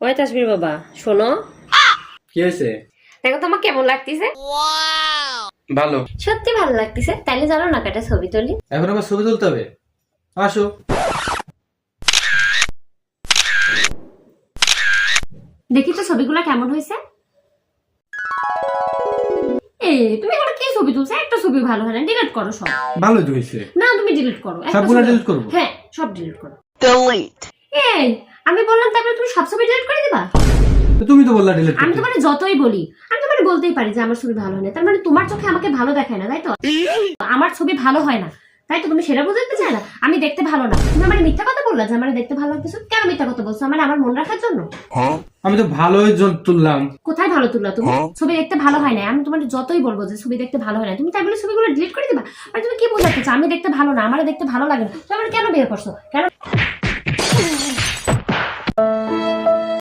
ওই তাসবির বাবা শোনো, কি হয়েছে? দেখো তোমার কেমন লাগতেছে? ভালো। সত্যি ভালো লাগতেছে। তাইলে জানো না একটা ছবি তুলি। এখন আবার ছবি তুলতে হবে? আসো। দেখি তো ছবিগুলো কেমন হয়েছে। এই তুমি এগুলো কি ছবি তুলছো? একটা ছবি ভালো হয় না, ডিলিট করো সব। ভালোই তো হয়েছে। না তুমি ডিলিট করো, একটা সবগুলো ছবি- delete করবো? হ্যাঁ সব ডিলিট করো। এই আমি বললাম তারপরে তুমি সব ছবি ডিলিট করে দিবা? তো তুমি তো বললা ডিলিট আমি করতে। তোমার যতই বলি, আমি তোমার বলতেই পারি যে আমার ছবি ভালো হয় না, তার মানে তোমার চোখে আমাকে ভালো দেখায় না, তাই তো? আমার ছবি ভালো হয় না, তাই তো? তুমি সেটা বুঝতে চাই না আমি দেখতে ভালো না। তুমি আমার মিথ্যা কথা বললা যে আমার দেখতে ভালো লাগতেছে। কেন মিথ্যা কথা বলছো? আমার মন রাখার জন্য? আমি তো ভালোই তুললাম। কোথায় ভালো তুললা তুমি? ছবি দেখতে ভালো হয় না। আমি তোমার যতই বলবো যে ছবি দেখতে ভালো হয় না, তুমি তাই বলে ছবিগুলো ডিলিট করে দিবা? আর তুমি কি বোঝাতে চাও? আমি দেখতে ভালো না, আমার দেখতে ভালো লাগে না, তুমি আমার কেন বিয়ে করছো? কেন?